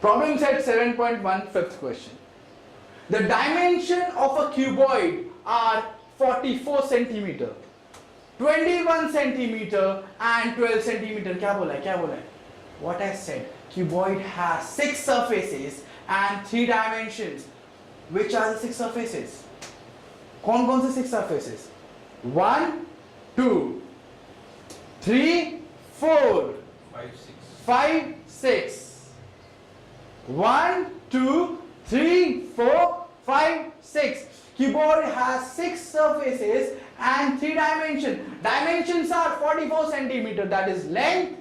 Problem set 7.1 fifth question. The dimension of a cuboid are 44 centimeter, 21 centimeter and 12 centimeter. क्या बोला है? What I said, cuboid has 6 surfaces and 3 dimensions. Which are the 6 surfaces? कौन से 6 surfaces? 1, 2, 3, 4, 5, 6. 1, 2, 3, 4, 5, 6. Cuboid has 6 surfaces and 3 dimensions. Dimensions are 44 centimeter, that is length,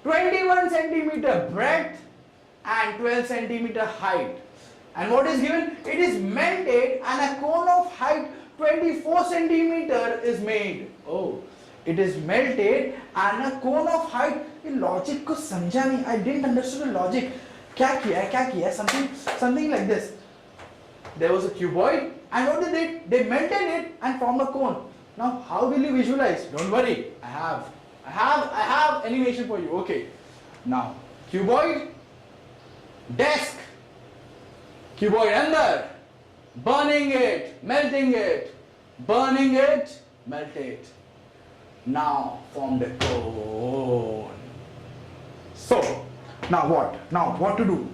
21 centimeter breadth and 12 centimeter height. And what is given? It is melted and a cone of height 24 centimeter is made. Oh, it is melted and a cone of height. In logic को समझा नहीं. I didn't understand the logic. क्या किया? Something like this. There was a cuboid and what they did? They melted it and formed a cone. Now how will you visualize? Don't worry. I have animation for you. Okay. Now cuboid, desk, cuboid अंदर, burning it, melting it, burning it, melt it. Now form the cone. So now what to do?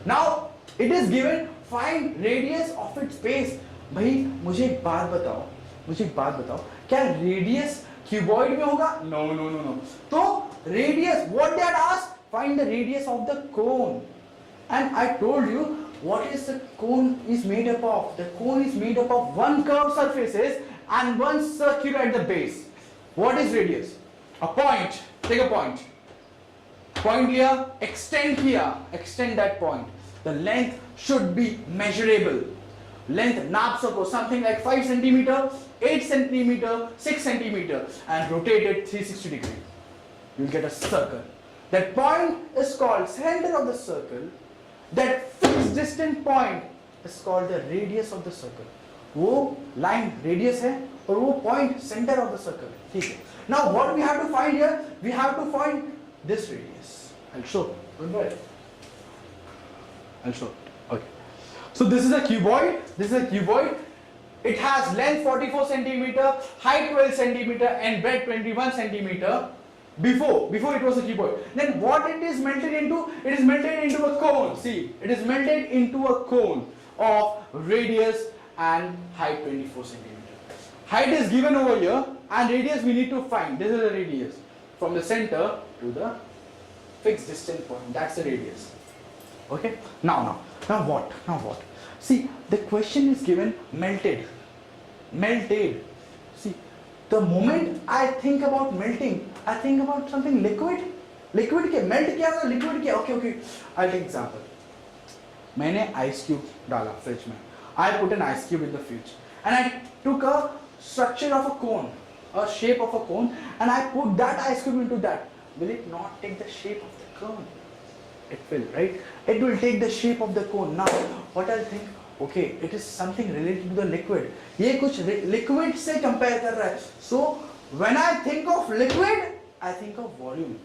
Now it is given find radius of its base. भाई मुझे एक बात बताओ क्या radius cuboid में होगा? No. तो radius, what they had asked? Find the radius of the cone. And I told you what is the cone is made up of. The cone is made up of 1 curved surfaces and 1 circular at the base. What is radius? A point. Take a point. Point here, extend that point. The length should be measurable. Length नाप सको something like 5 centimeter, 8 centimeter, 6 centimeter and rotate it 360 degree. You will get a circle. That point is called center of the circle. That fixed distant point is called the radius of the circle. वो line radius है और वो point center of the circle. ठीक है. Now what we have to find here? We have to find this radius. I'll show. Don't worry. I'll show. Okay. So this is a cuboid. It has length 44 centimeter, height 12 centimeter and breadth 21 centimeter. Before it was a cuboid. Then what it is melted into? It is melted into a cone. See, it is melted into a cone of radius and height 24 centimeter. Height is given over here and radius we need to find. This is the radius from the center to the fixed distance point. That's the radius. Okay. Now what? See, the question is given melted. See, the moment I think about melting, I think about something liquid. Liquid के melt किया था, liquid किया. Okay. I'll take example. मैंने ice cube डाला fridge में. I put an ice cube in the fridge and I took a structure of a cone, a shape of a cone, and I put that ice cube into that. Will it not take the shape of the cone? It will, right? It will take the shape of the cone. Now, what I'll think? Okay, it is something related to the liquid. ये कुछ liquid से compare कर रहा है. So, when I think of liquid, I think of volume.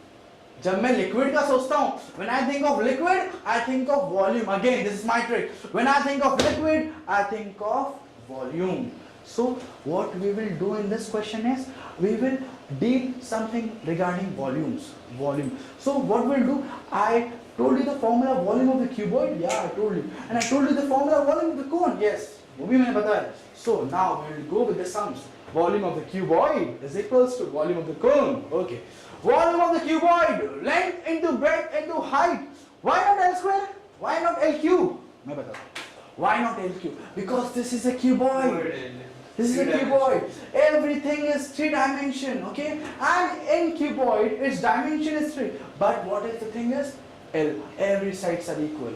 जब मैं liquid का सोचता हूँ, when I think of liquid, I think of volume. Again, this is my trick. When I think of liquid, I think of volume. So, what we will do in this question is, we will deal something regarding volumes. Volume. So, what we'll do, I told you the formula volume of the cuboid. Yeah, I told you. And I told you the formula volume of the cone. Yes, वो भी मैंने बताया. So now we will go with the sums. Volume of the cuboid is equals to volume of the cone. Okay. Volume of the cuboid, length into breadth into height. Why not L square? Why not L cube? मैं बताता हूँ. Why not L cube? Because this is a cuboid. This is a cuboid. Everything is 3 dimension. Okay. And in cuboid, its dimension is 3. But what is the thing is? L. Every sides are equal.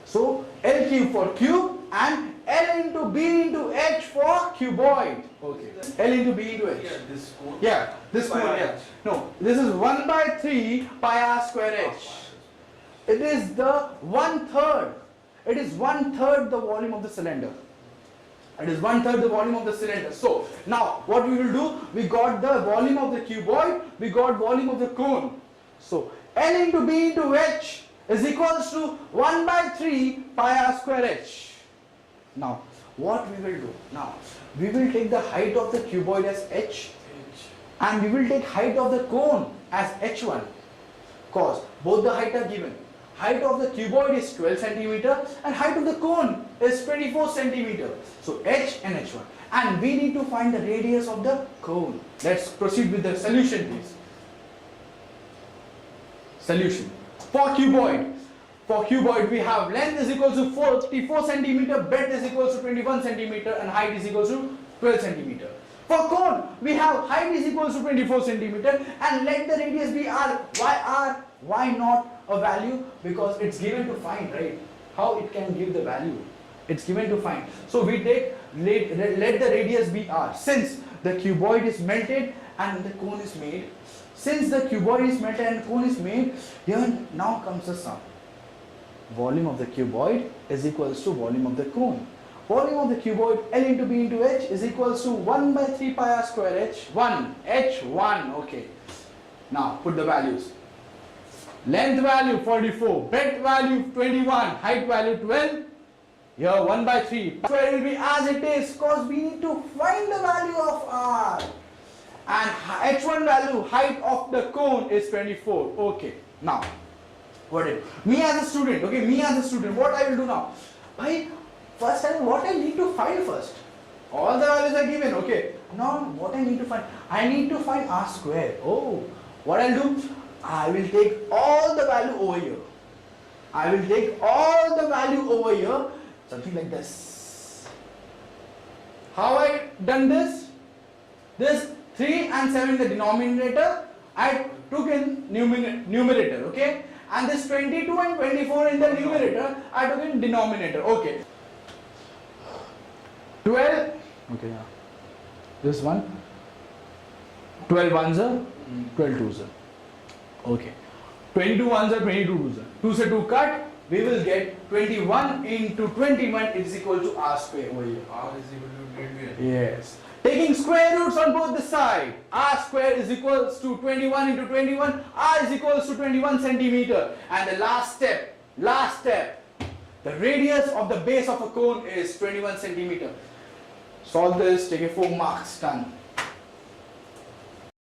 So L cube for cube and L into B into H for cuboid. Okay. L into B into H. Yeah, this cone. Yeah, this cone. Yeah. No, this is 1/3 pi r square H. It is the 1/3. It is 1/3 the volume of the cylinder. It is 1/3 the volume of the cylinder. So now what we will do? We got the volume of the cuboid. We got volume of the cone. So L into B into H is equals to 1 by 3 pi r square h. Now, what we will do? Now, we will take the height of the cuboid as h, and we will take height of the cone as h1, cause both the height are given. Height of the cuboid is 12 centimeter and height of the cone is 24 centimeter. So h and h1, and we need to find the radius of the cone. Let's proceed with the solution, please. Solution for cuboid we have length is equal to 44 centimeter, breadth is equal to 21 centimeter, and height is equal to 12 centimeter. For cone we have height is equal to 24 centimeter, and let the radius be r. Why r? Why not a value? Because it's given to find, right? How it can give the value? It's given to find. So we take let the radius be r. Since the cuboid is melted and the cone is made, since the cuboid is melted and the cone is made, here now comes the sum. Volume of the cuboid is equals to volume of the cone. Volume of the cuboid L into B into H is equals to 1 by 3 pi r square h1. H1, okay. Now put the values. Length value 44, breadth value 21, height value 12. Here 1 by 3 square will be as it is, because we need to find the value of r. And h1 value, height of the cone is 24. Okay. Now, what as a student, what I will do now? First time, what I need to find first? All the values are given, okay. Now, what I need to find? I need to find r square. Oh, what I'll do? I will take all the value over here. Something like this. How I done this? This 3 and 7 in the denominator, I took in numerator, okay? And this 22 and 24 in the numerator, I took in denominator, okay. 12, okay, yeah. This one, 12 ones are, 12 twos are, okay. 22 ones are, 22 twos are. 2 se 2 cut, we will get 21 into 21 is equal to r square over here. R is equal to grade. Yes. Taking square roots on both the side, r square is equals to 21 into 21, r is equals to 21 centimeter. And the last step, the radius of the base of a cone is 21 centimeter. Solve this, take a 4 marks, done.